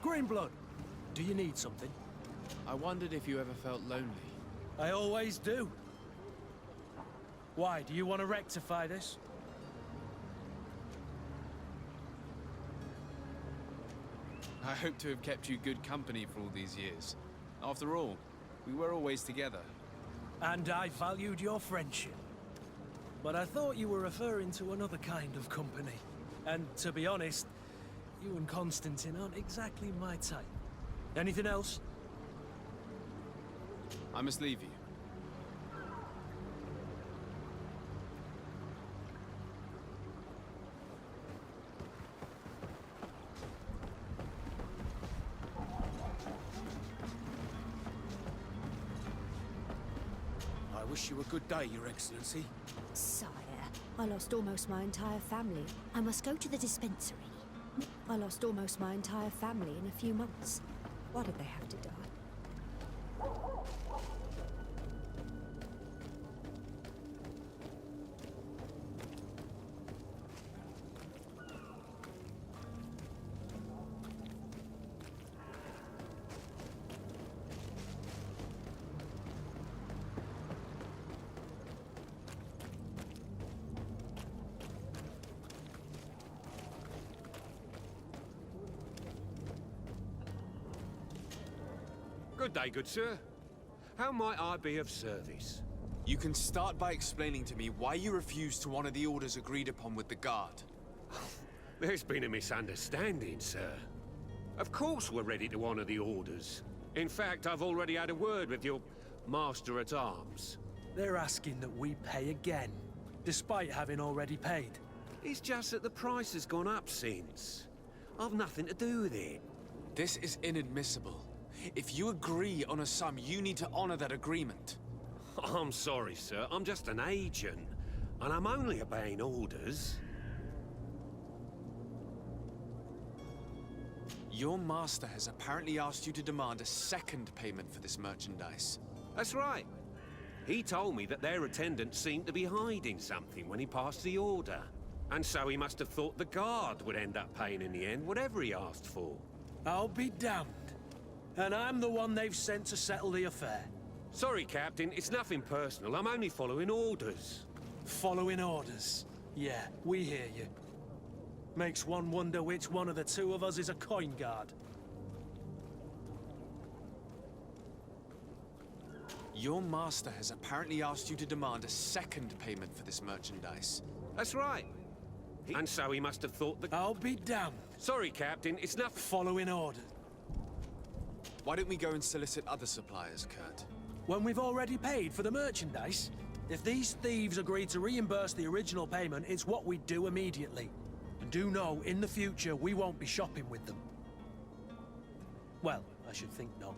Greenblood, do you need something? I wondered if you ever felt lonely. I always do. Why, do you want to rectify this? I hope to have kept you good company for all these years. After all, we were always together. And I valued your friendship. But I thought you were referring to another kind of company. And to be honest, you and Constantine aren't exactly my type. Anything else? I must leave you. I wish you a good day, Your Excellency. Sire, I lost almost my entire family. I must go to the dispensary. I lost almost my entire family in a few months. Why did they have to die? Good day, good sir. How might I be of service? You can start by explaining to me why you refused to honor the orders agreed upon with the Guard. There's been a misunderstanding, sir. Of course we're ready to honor the orders. In fact, I've already had a word with your Master-at-Arms. They're asking that we pay again, despite having already paid. It's just that the price has gone up since. I've nothing to do with it. This is inadmissible. If you agree on a sum, you need to honor that agreement. I'm sorry, sir. I'm just an agent. And I'm only obeying orders. Your master has apparently asked you to demand a second payment for this merchandise. That's right. He told me that their attendant seemed to be hiding something when he passed the order. And so he must have thought the Guard would end up paying in the end, whatever he asked for. I'll be damned. And I'm the one they've sent to settle the affair. Sorry, Captain. It's nothing personal. I'm only following orders. Following orders. Yeah, we hear you. Makes one wonder which one of the two of us is a coin guard. Your master has apparently asked you to demand a second payment for this merchandise. That's right. And so he must have thought that... I'll be damned. Sorry, Captain. It's nothing... Following orders. Why don't we go and solicit other suppliers, Kurt? When we've already paid for the merchandise? If these thieves agree to reimburse the original payment, it's what we do immediately. And do know, in the future, we won't be shopping with them. Well, I should think not.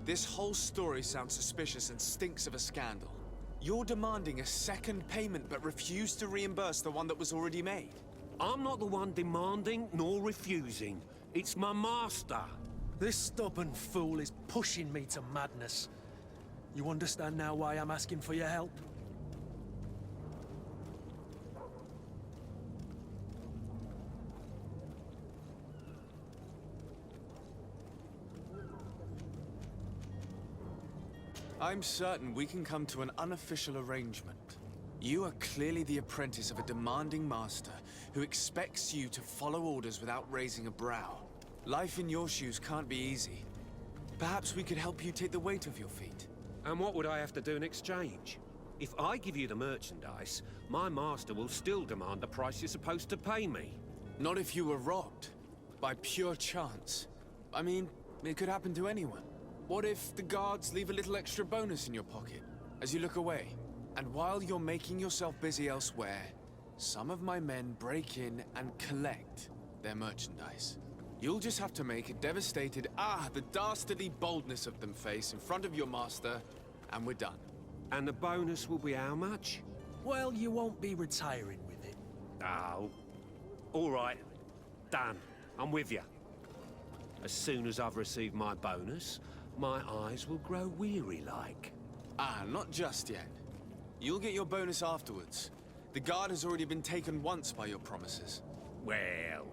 This whole story sounds suspicious and stinks of a scandal. You're demanding a second payment but refuse to reimburse the one that was already made. I'm not the one demanding nor refusing. It's my master. This stubborn fool is pushing me to madness. You understand now why I'm asking for your help? I'm certain we can come to an unofficial arrangement. You are clearly the apprentice of a demanding master who expects you to follow orders without raising a brow. Life in your shoes can't be easy. Perhaps we could help you take the weight off your feet. And what would I have to do in exchange? If I give you the merchandise, my master will still demand the price you're supposed to pay me. Not if you were robbed. By pure chance. I mean, it could happen to anyone. What if the guards leave a little extra bonus in your pocket as you look away? And while you're making yourself busy elsewhere, some of my men break in and collect their merchandise. You'll just have to make a devastated, the dastardly boldness of them face in front of your master, and we're done. And the bonus will be how much? Well, you won't be retiring with it. Oh. All right. Done. I'm with you. As soon as I've received my bonus, my eyes will grow weary-like. Not just yet. You'll get your bonus afterwards. The guard has already been taken once by your promises. Well,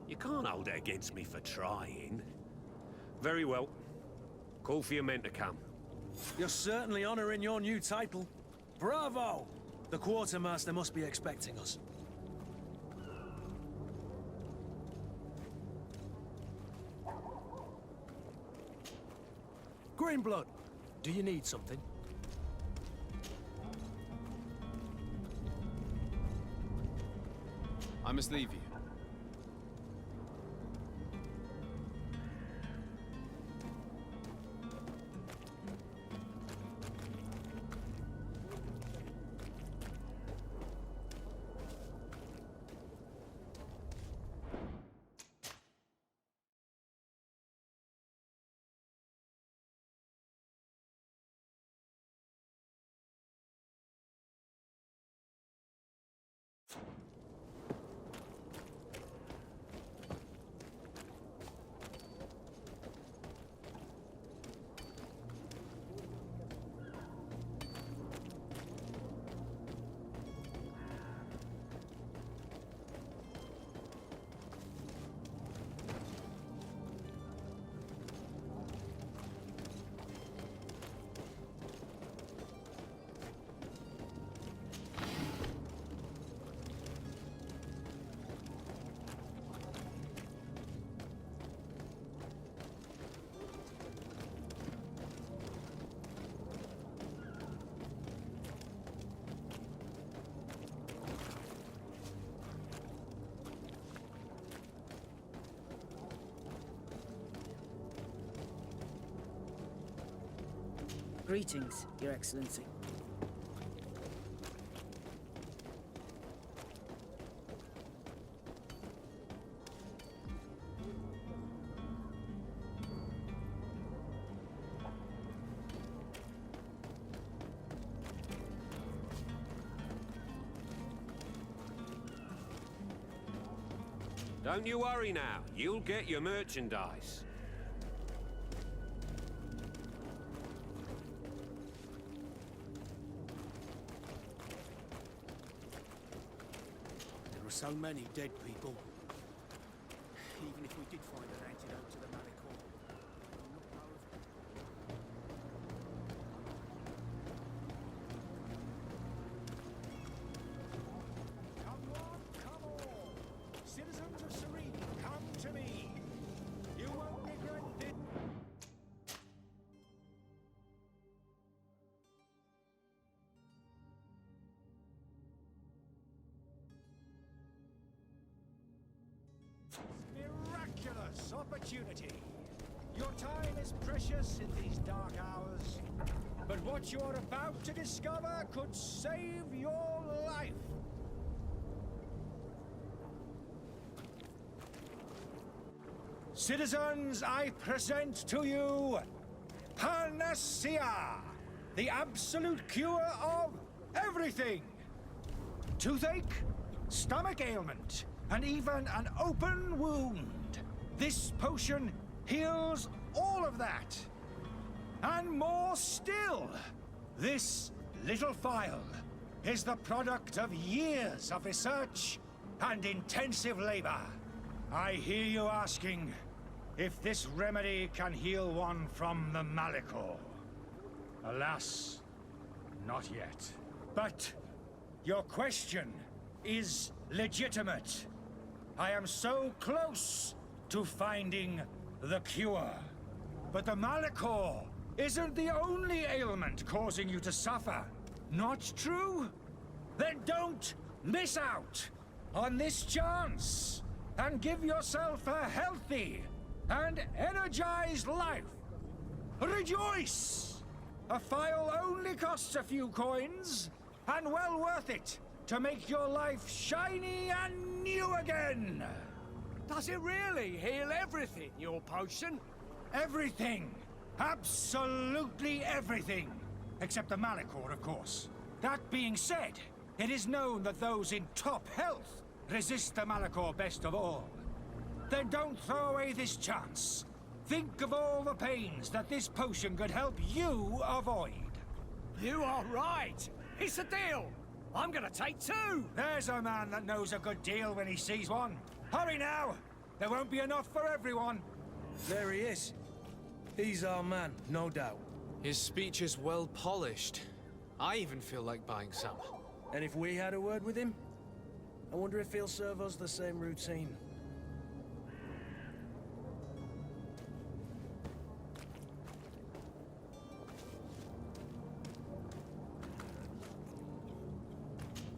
you can't hold it against me for trying. Very well. Call for your men to come. You're certainly honoring your new title. Bravo! The quartermaster must be expecting us. Greenblood, do you need something? I must leave you. Greetings, Your Excellency. Don't you worry now. You'll get your merchandise. There are so many dead people. Even if we did find an antidote to the Malichor, it will not powerful. Come on, come all! Citizens of Serene, come to me! You won't regret this. Miraculous opportunity! Your time is precious in these dark hours, but what you're about to discover could save your life. Citizens, I present to you Panacea, the absolute cure of everything. Toothache, stomach ailment, and even an open wound. This potion heals all of that. And more still, this little phial is the product of years of research and intensive labor. I hear you asking if this remedy can heal one from the Malichor. Alas, not yet. But your question is legitimate. I am so close to finding the cure. But the Malichor isn't the only ailment causing you to suffer. Not true? Then don't miss out on this chance and give yourself a healthy and energized life. Rejoice! A phial only costs a few coins, and well worth it to make your life shiny and new again. Does it really heal everything, your potion? Everything. Absolutely everything. Except the Malichor, of course. That being said, it is known that those in top health resist the Malichor best of all. Then don't throw away this chance. Think of all the pains that this potion could help you avoid. You are right. It's a deal. I'm gonna take two. There's a man that knows a good deal when he sees one. Hurry now! There won't be enough for everyone. There he is. He's our man, no doubt. His speech is well polished. I even feel like buying some. And if we had a word with him, I wonder if he'll serve us the same routine.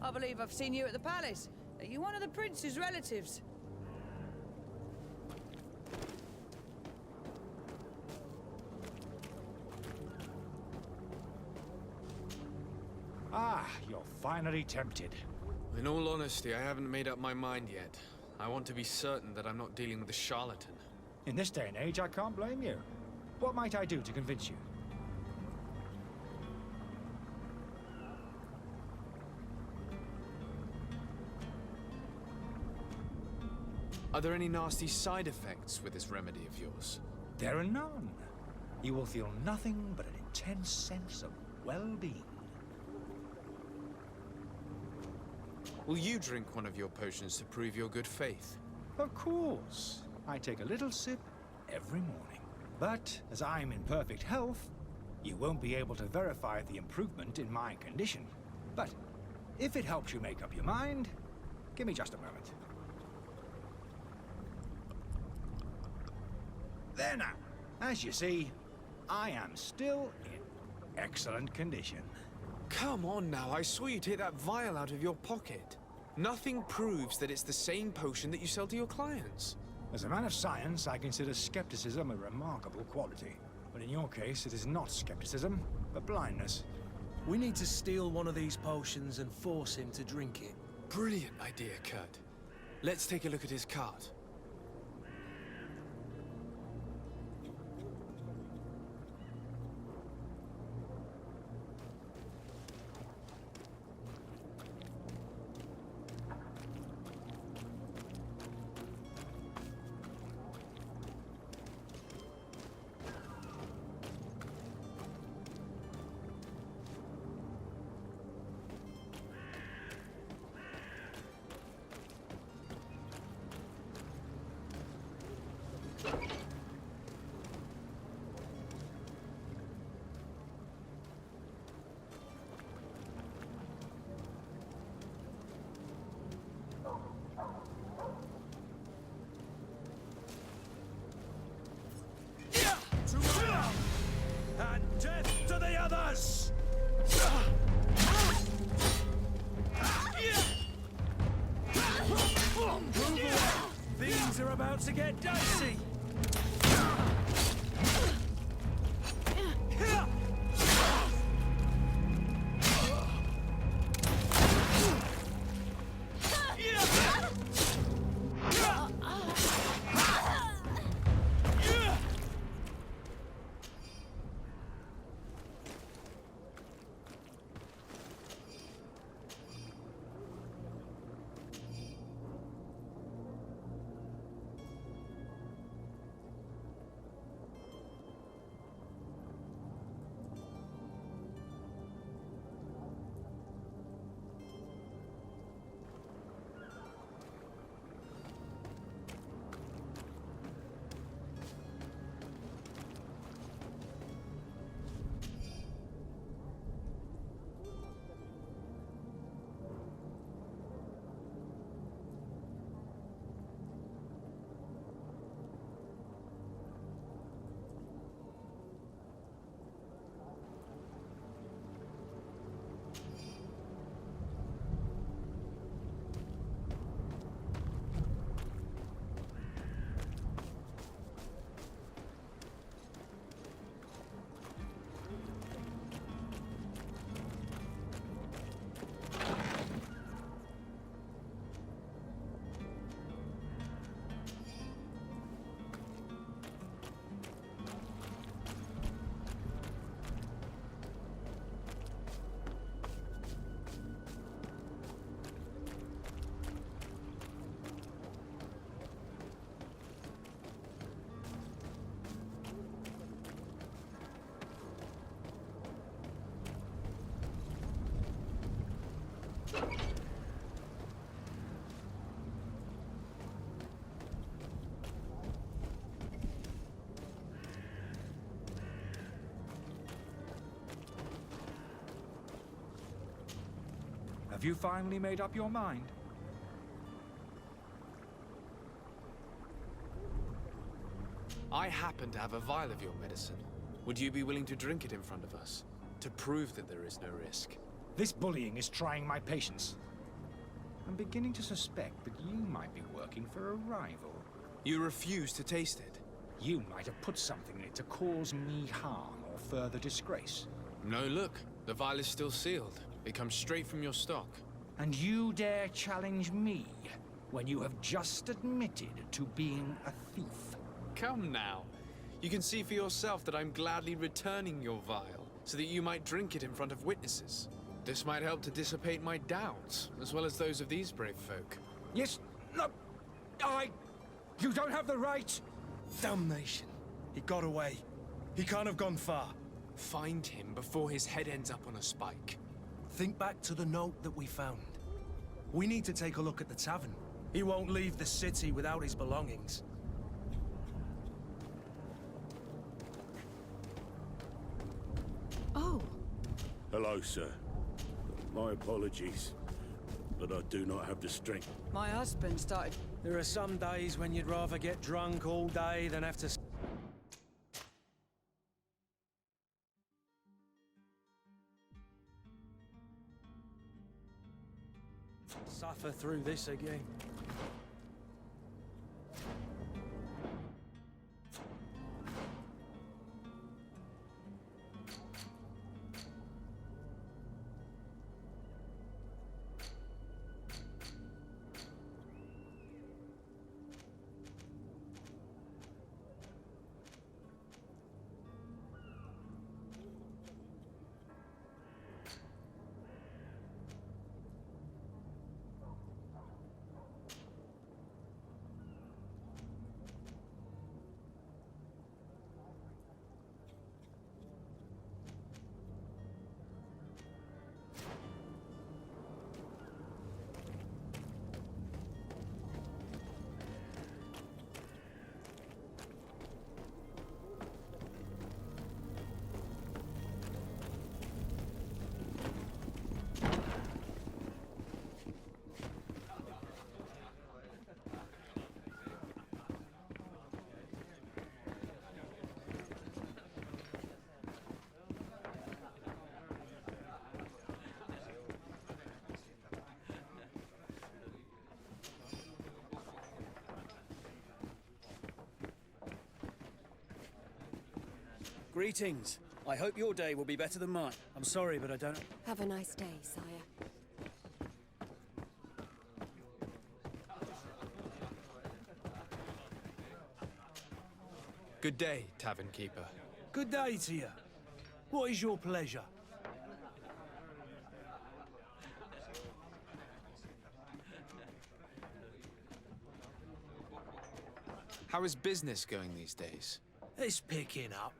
I believe I've seen you at the palace. Are you one of the prince's relatives? Ah, you're finally tempted. In all honesty, I haven't made up my mind yet. I want to be certain that I'm not dealing with a charlatan. In this day and age, I can't blame you. What might I do to convince you? Are there any nasty side effects with this remedy of yours? There are none. You will feel nothing but an intense sense of well-being. Will you drink one of your potions to prove your good faith? Of course. I take a little sip every morning. But as I'm in perfect health, you won't be able to verify the improvement in my condition. But if it helps you make up your mind, give me just a moment. There now. As you see, I am still in excellent condition. Come on now, I swear you take that vial out of your pocket. Nothing proves that it's the same potion that you sell to your clients. As a man of science, I consider skepticism a remarkable quality. But in your case, it is not skepticism, but blindness. We need to steal one of these potions and force him to drink it. Brilliant idea, Kurt. Let's take a look at his cart. And death to the others! Things are about to get dicey! Have you finally made up your mind? I happen to have a vial of your medicine. Would you be willing to drink it in front of us? To prove that there is no risk? This bullying is trying my patience. I'm beginning to suspect that you might be working for a rival. You refuse to taste it? You might have put something in it to cause me harm or further disgrace. No, look. The vial is still sealed. It comes straight from your stock. And you dare challenge me when you have just admitted to being a thief. Come now. You can see for yourself that I'm gladly returning your vial, so that you might drink it in front of witnesses. This might help to dissipate my doubts, as well as those of these brave folk. Yes, no, you don't have the right. Damnation. He got away. He can't have gone far. Find him before his head ends up on a spike. Think back to the note that we found. We need to take a look at the tavern. He won't leave the city without his belongings. Oh, Hello, sir. My apologies, but I do not have the strength. My husband started... There are some days when you'd rather get drunk all day than have to suffer through this again. Greetings. I hope your day will be better than mine. I'm sorry, but I don't... have a nice day, sire. Good day, tavern keeper. Good day to you. What is your pleasure? How is business going these days? It's picking up.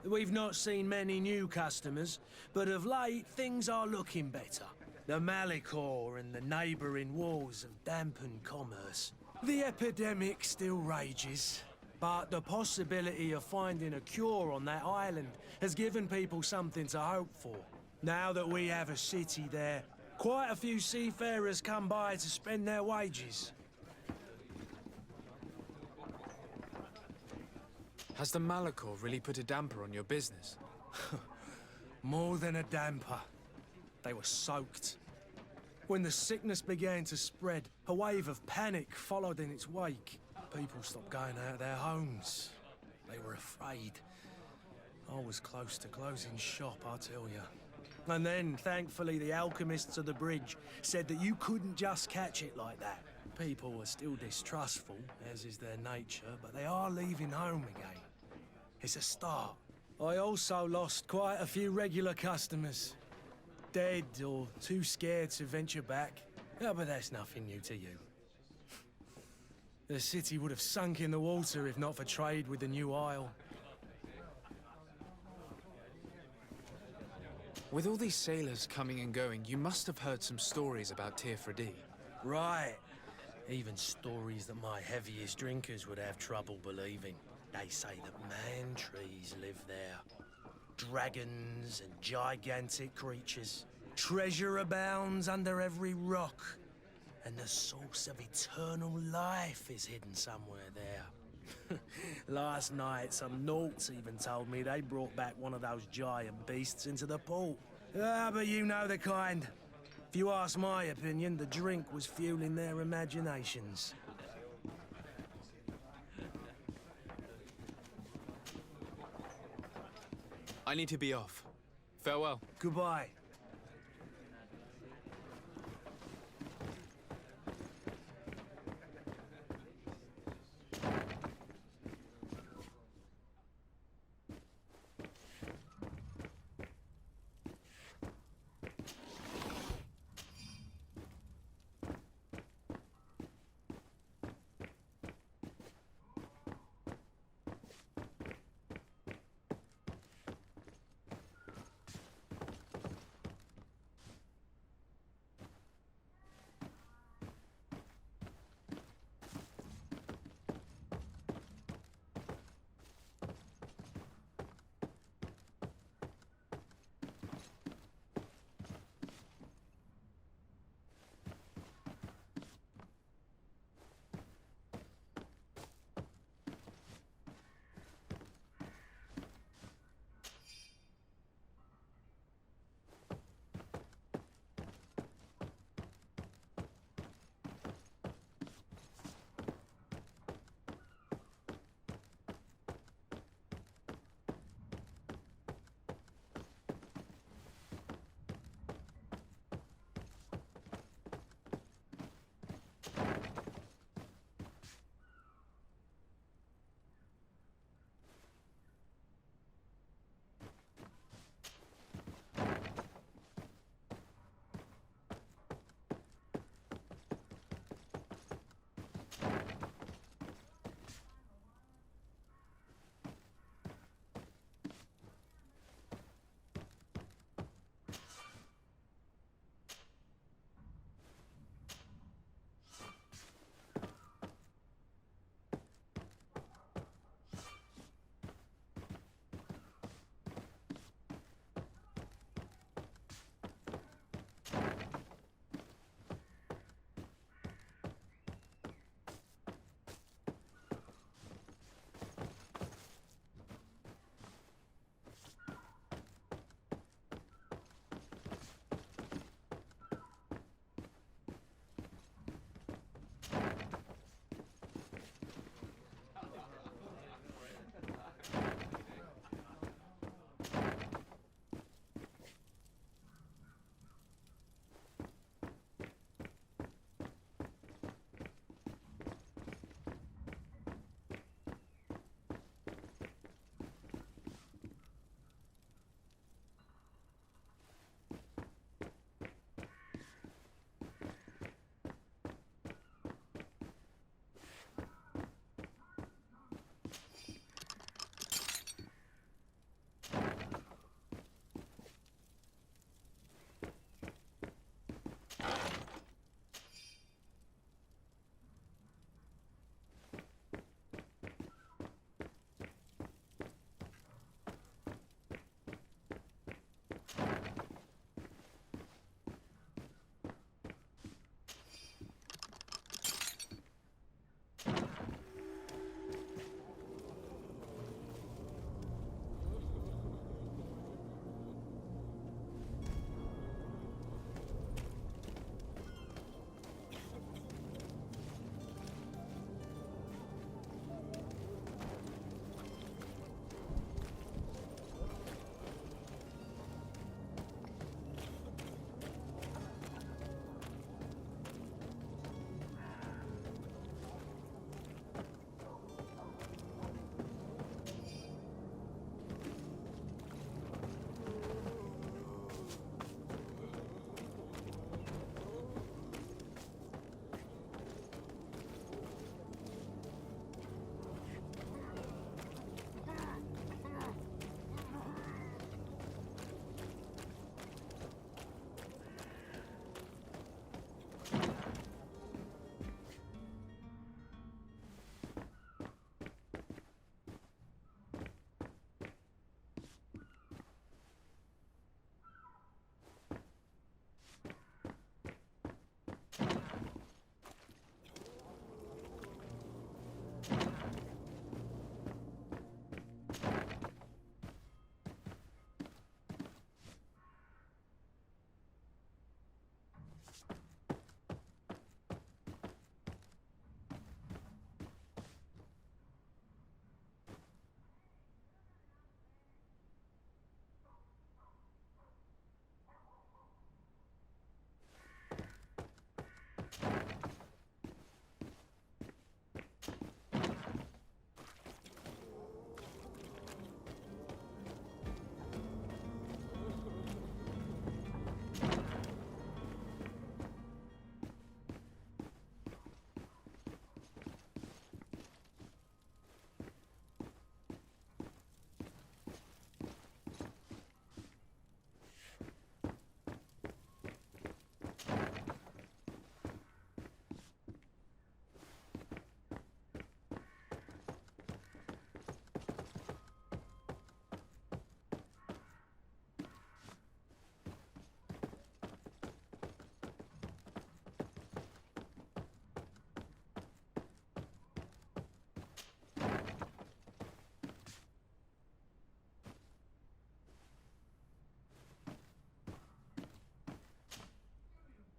We've not seen many new customers, but of late things are looking better. The Malicor and the neighbouring wars have dampened commerce. The epidemic still rages, but the possibility of finding a cure on that island has given people something to hope for. Now that we have a city there, quite a few seafarers come by to spend their wages. Has the Malicor really put a damper on your business? More than a damper. They were soaked. When the sickness began to spread, a wave of panic followed in its wake. People stopped going out of their homes. They were afraid. I was close to closing shop, I tell you. And then, thankfully, the alchemists of the bridge said that you couldn't just catch it like that. People are still distrustful, as is their nature, but they are leaving home again. It's a start. I also lost quite a few regular customers. Dead or too scared to venture back. Yeah, but that's nothing new to you. The city would have sunk in the water if not for trade with the new isle. With all these sailors coming and going, you must have heard some stories about Tirfredi. Right. Even stories that my heaviest drinkers would have trouble believing. They say that man-trees live there. Dragons and gigantic creatures. Treasure abounds under every rock, and the source of eternal life is hidden somewhere there. Last night, some Nauts even told me they brought back one of those giant beasts into the port. Ah, but you know the kind. If you ask my opinion, the drink was fueling their imaginations. I need to be off. Farewell. Goodbye.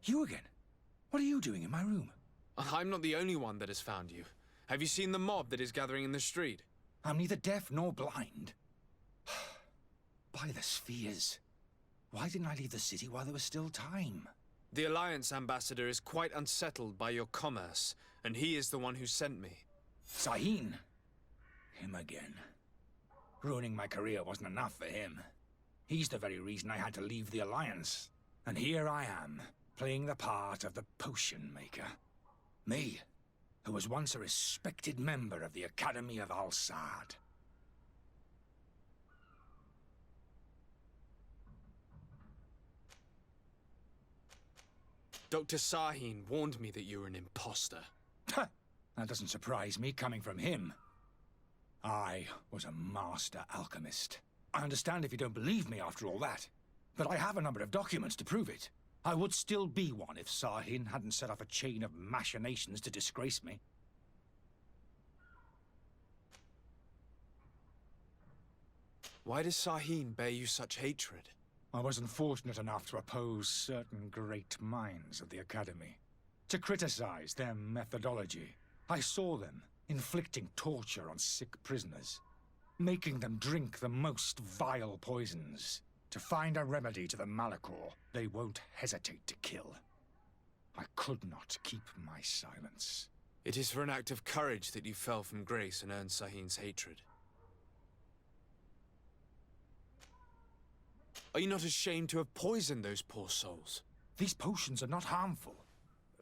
You again? What are you doing in my room? I'm not the only one that has found you. Have you seen the mob that is gathering in the street? I'm neither deaf nor blind. By the spheres. Why didn't I leave the city while there was still time? The Alliance ambassador is quite unsettled by your commerce, and he is the one who sent me. Sahin. Him again. Ruining my career wasn't enough for him. He's the very reason I had to leave the Alliance. And here I am, playing the part of the potion maker. Me, who was once a respected member of the Academy of Al-Sad. Dr. Sahin warned me that you were an imposter. That doesn't surprise me, coming from him. I was a master alchemist. I understand if you don't believe me after all that, but I have a number of documents to prove it. I would still be one if Sahin hadn't set off a chain of machinations to disgrace me. Why does Sahin bear you such hatred? I wasn't fortunate enough to oppose certain great minds of the Academy. To criticize their methodology. I saw them inflicting torture on sick prisoners. Making them drink the most vile poisons. To find a remedy to the Malachor they won't hesitate to kill. I could not keep my silence. It is for an act of courage that you fell from grace and earned Sahin's hatred. Are you not ashamed to have poisoned those poor souls? These potions are not harmful.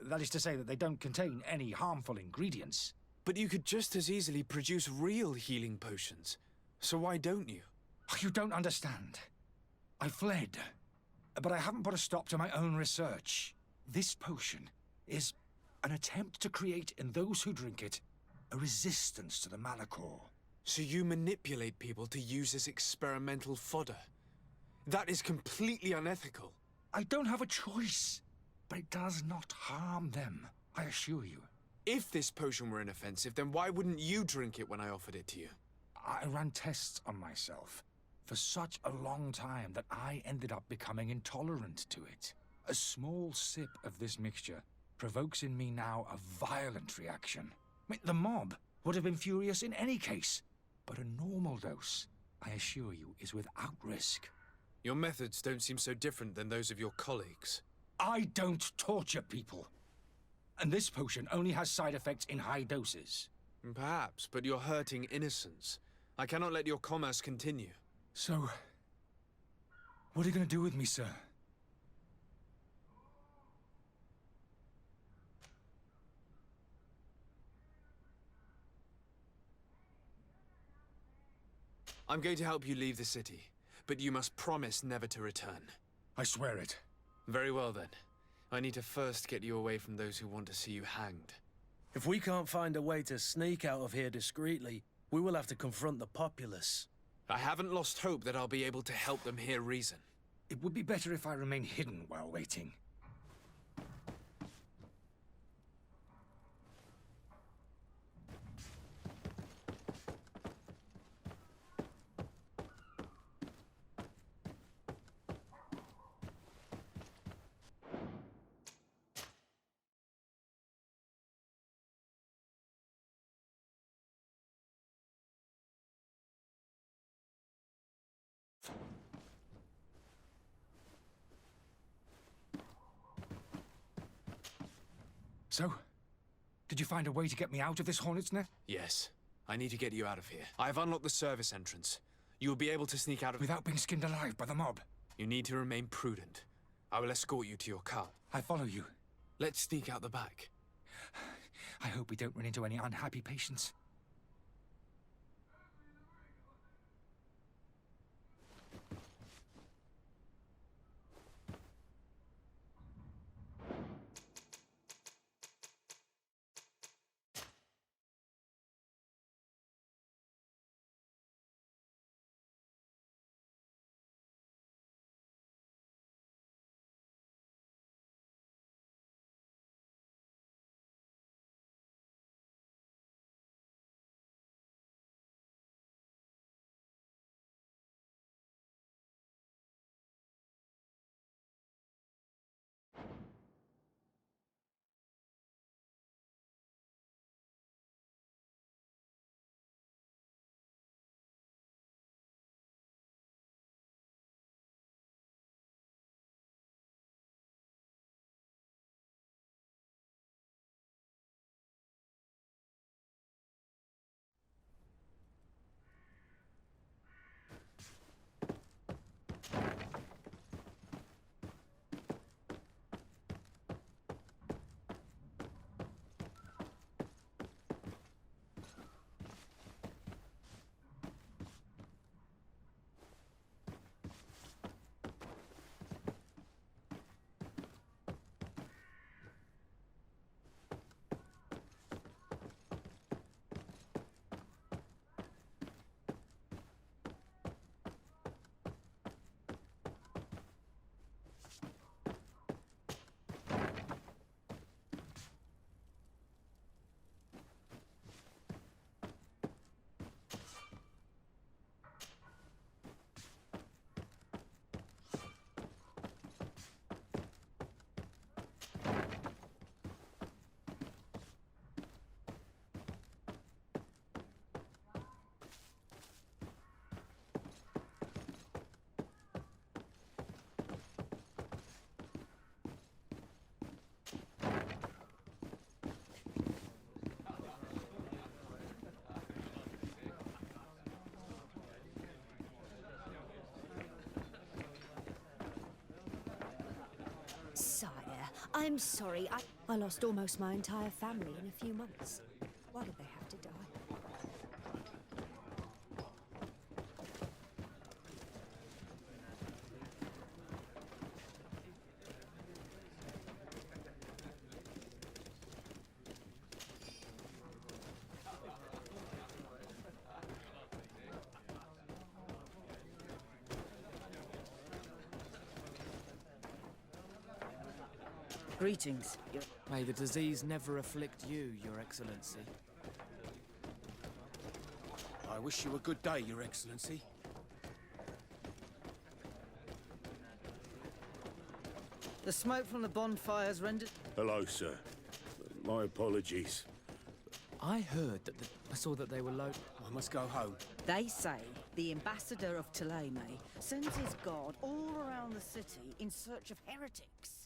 That is to say that they don't contain any harmful ingredients. But you could just as easily produce real healing potions. So why don't you? You don't understand. I fled, but I haven't put a stop to my own research. This potion is an attempt to create in those who drink it a resistance to the Malachor. So you manipulate people to use as experimental fodder? That is completely unethical. I don't have a choice, but it does not harm them, I assure you. If this potion were inoffensive, then why wouldn't you drink it when I offered it to you? I ran tests on myself for such a long time that I ended up becoming intolerant to it. A small sip of this mixture provokes in me now a violent reaction. The mob would have been furious in any case, but a normal dose, I assure you, is without risk. Your methods don't seem so different than those of your colleagues. I don't torture people. And this potion only has side effects in high doses. Perhaps, but you're hurting innocents. I cannot let your commerce continue. So, what are you going to do with me, sir? I'm going to help you leave the city, but you must promise never to return. I swear it. Very well then. I need to first get you away from those who want to see you hanged. If we can't find a way to sneak out of here discreetly, we will have to confront the populace. I haven't lost hope that I'll be able to help them hear reason. It would be better if I remain hidden while waiting. So, did you find a way to get me out of this hornet's nest? Yes. I need to get you out of here. I have unlocked the service entrance. You will be able to sneak out of... Without being skinned alive by the mob? You need to remain prudent. I will escort you to your car. I follow you. Let's sneak out the back. I hope we don't run into any unhappy patients. I'm sorry, I lost almost my entire family in a few months. Why did they have to die? Greetings. May the disease never afflict you, Your Excellency. I wish you a good day, Your Excellency. The smoke from the bonfires rendered... Hello, sir. My apologies. I heard that I saw that they were low. I must go home. They say the ambassador of Ptolemy sends his guard all around the city in search of heretics.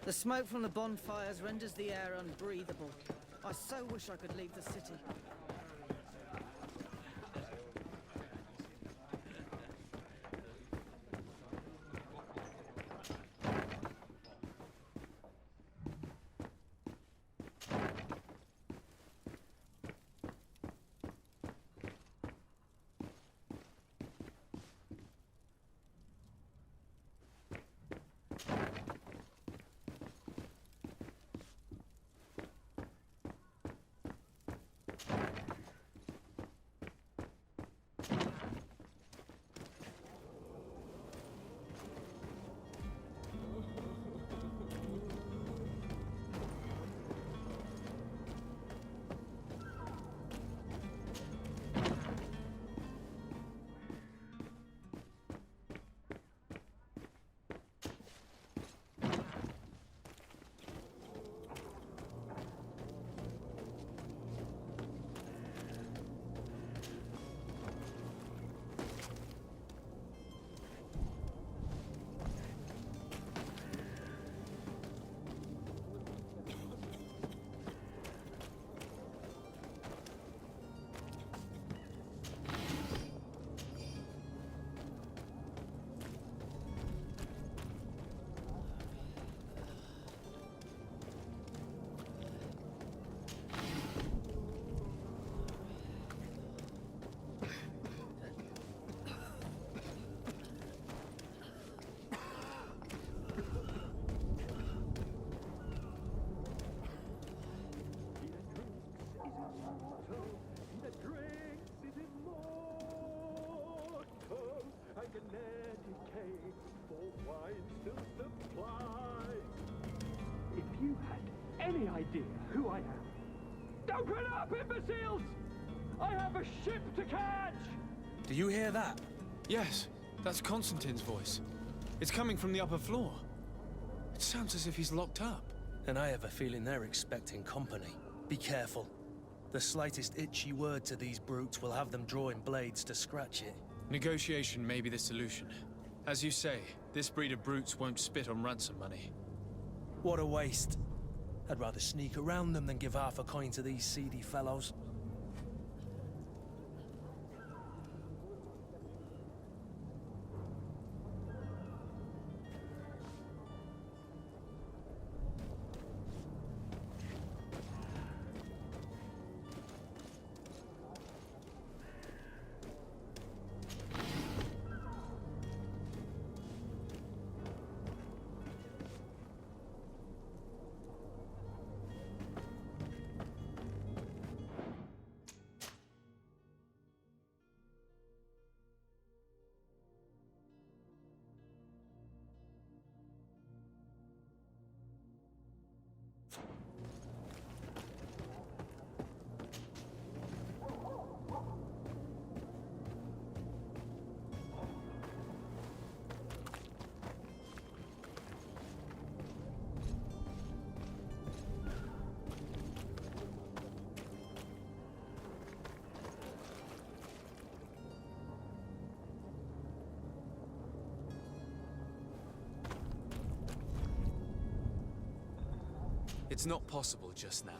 The smoke from the bonfires renders the air unbreathable. I so wish I could leave the city. If you had any idea who I am... Open up, imbeciles! I have a ship to catch! Do you hear that? Yes, that's Constantine's voice. It's coming from the upper floor. It sounds as if he's locked up. And I have a feeling they're expecting company. Be careful. The slightest itchy word to these brutes will have them drawing blades to scratch it. Negotiation may be the solution. As you say, this breed of brutes won't spit on ransom money. What a waste. I'd rather sneak around them than give half a coin to these seedy fellows. It's not possible just now.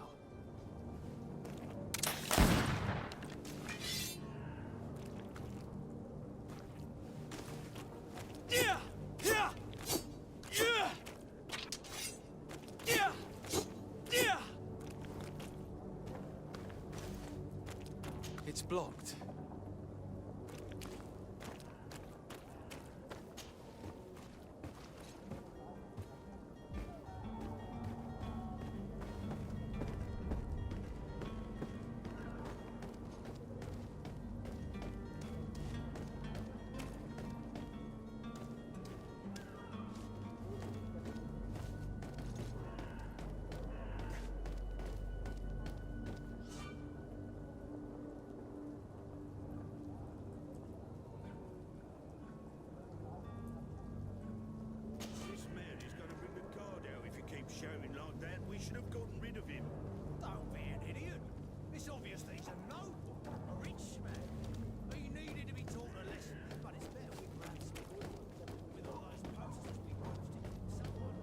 It's blocked. This man is gonna bring the guard out if he keeps shouting like that. We should have gotten rid of him. Don't be an idiot. It's obvious that he's a noble, a rich man. He needed to be taught a lesson, but it's better we grab some wood. With all those posters we posted, someone...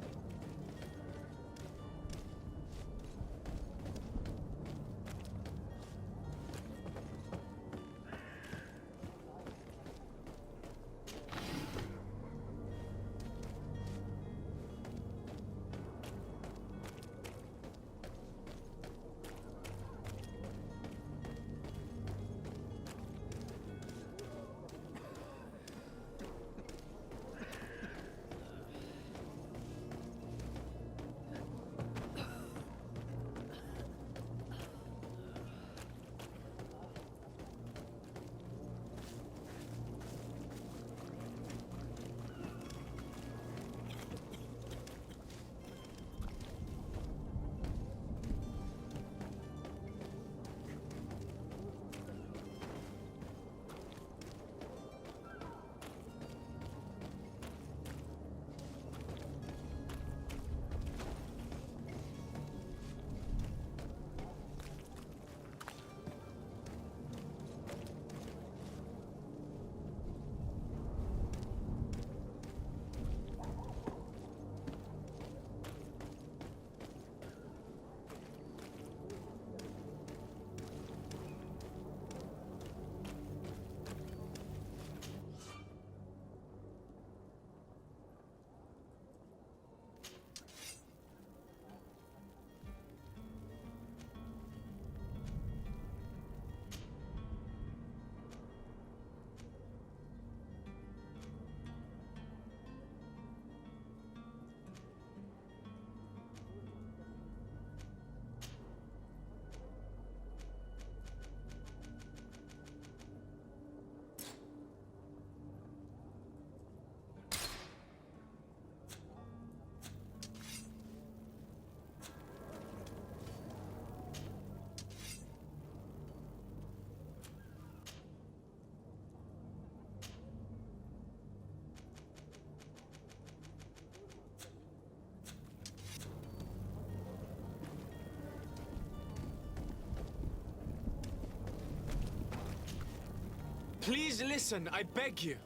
Please listen, I beg you.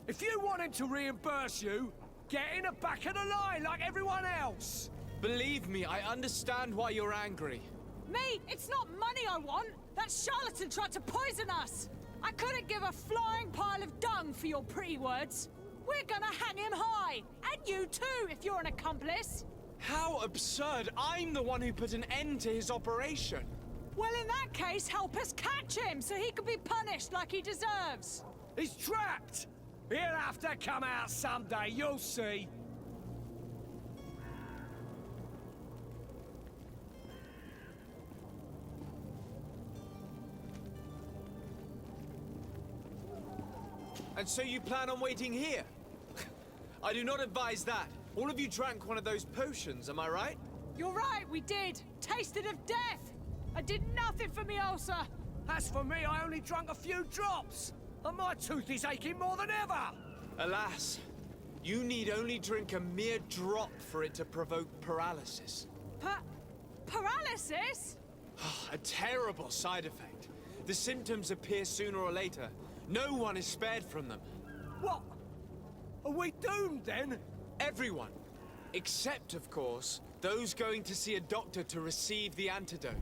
If you want him to reimburse you, get in the back of the line like everyone else. Believe me, I understand why you're angry. Me, it's not money I want. That charlatan tried to poison us. I couldn't give a flying pile of dung for your pretty words. We're gonna hang him high. And you too, if you're an accomplice. How absurd! I'm the one who put an end to his operation. Well, in that case, help us catch him so he can be punished like he deserves. He's trapped. He'll have to come out someday, you'll see. And so you plan on waiting here? I do not advise that. All of you drank one of those potions, am I right? You're right, we did. Tasted of death. I did nothing for me ulcer. As for me, I only drank a few drops. And my tooth is aching more than ever. Alas, you need only drink a mere drop for it to provoke paralysis. Paralysis? A terrible side effect. The symptoms appear sooner or later. No one is spared from them. What? Are we doomed then? Everyone. Except, of course, Those going to see a doctor to receive the antidote.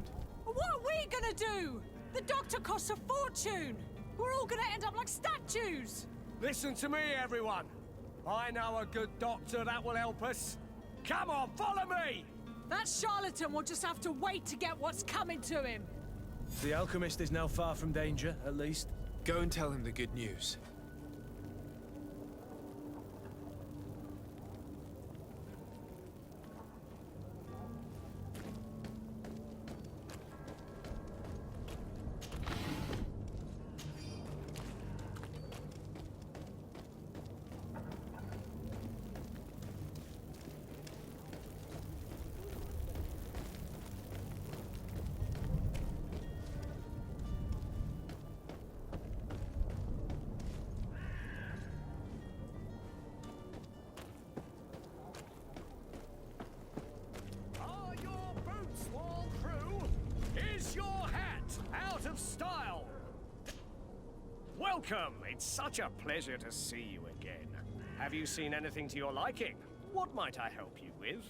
What are we gonna do? The doctor costs a fortune. We're all gonna end up like statues. Listen to me, everyone. I know a good doctor that will help us. Come on, follow me! That charlatan will just have to wait to get what's coming to him. The alchemist is now far from danger, at least. Go and tell him the good news. Are your boots, Wall Crew? Is your hat out of style? Welcome! It's such a pleasure to see you again. Have you seen anything to your liking? What might I help you with?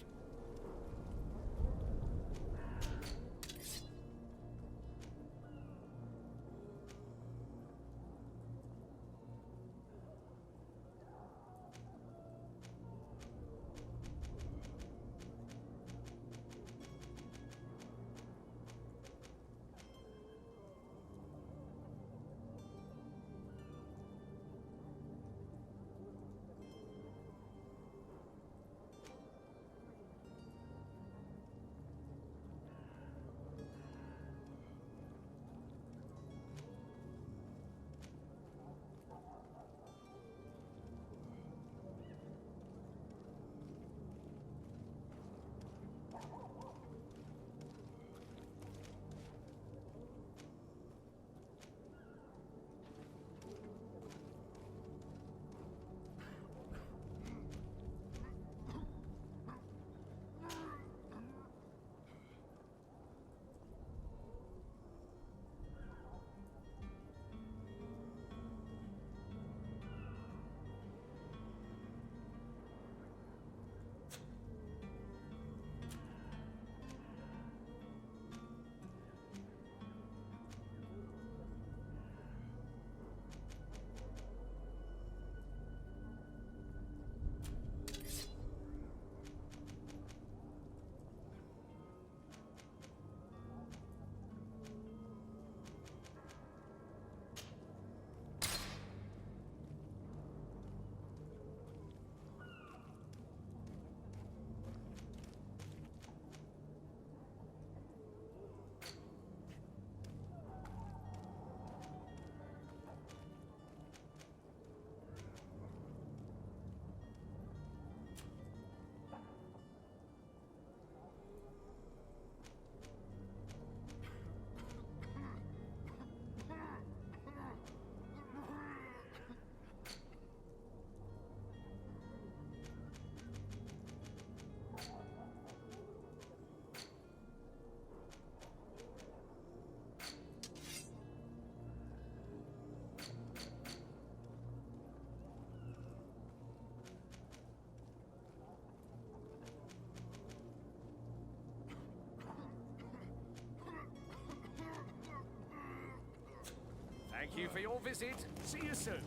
Thank you for your visit. See you soon.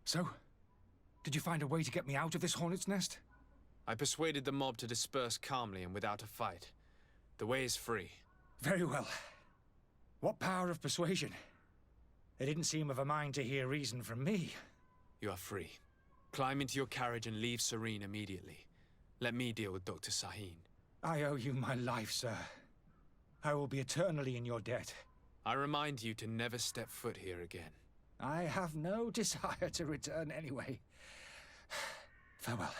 So? Did you find a way to get me out of this hornet's nest? I persuaded the mob to disperse calmly and without a fight. The way is free. Very well. What power of persuasion? They didn't seem of a mind to hear reason from me. You are free. Climb into your carriage and leave Serene immediately. Let me deal with Dr. Sahin. I owe you my life, sir. I will be eternally in your debt. I remind you to never step foot here again. I have no desire to return anyway. Farewell.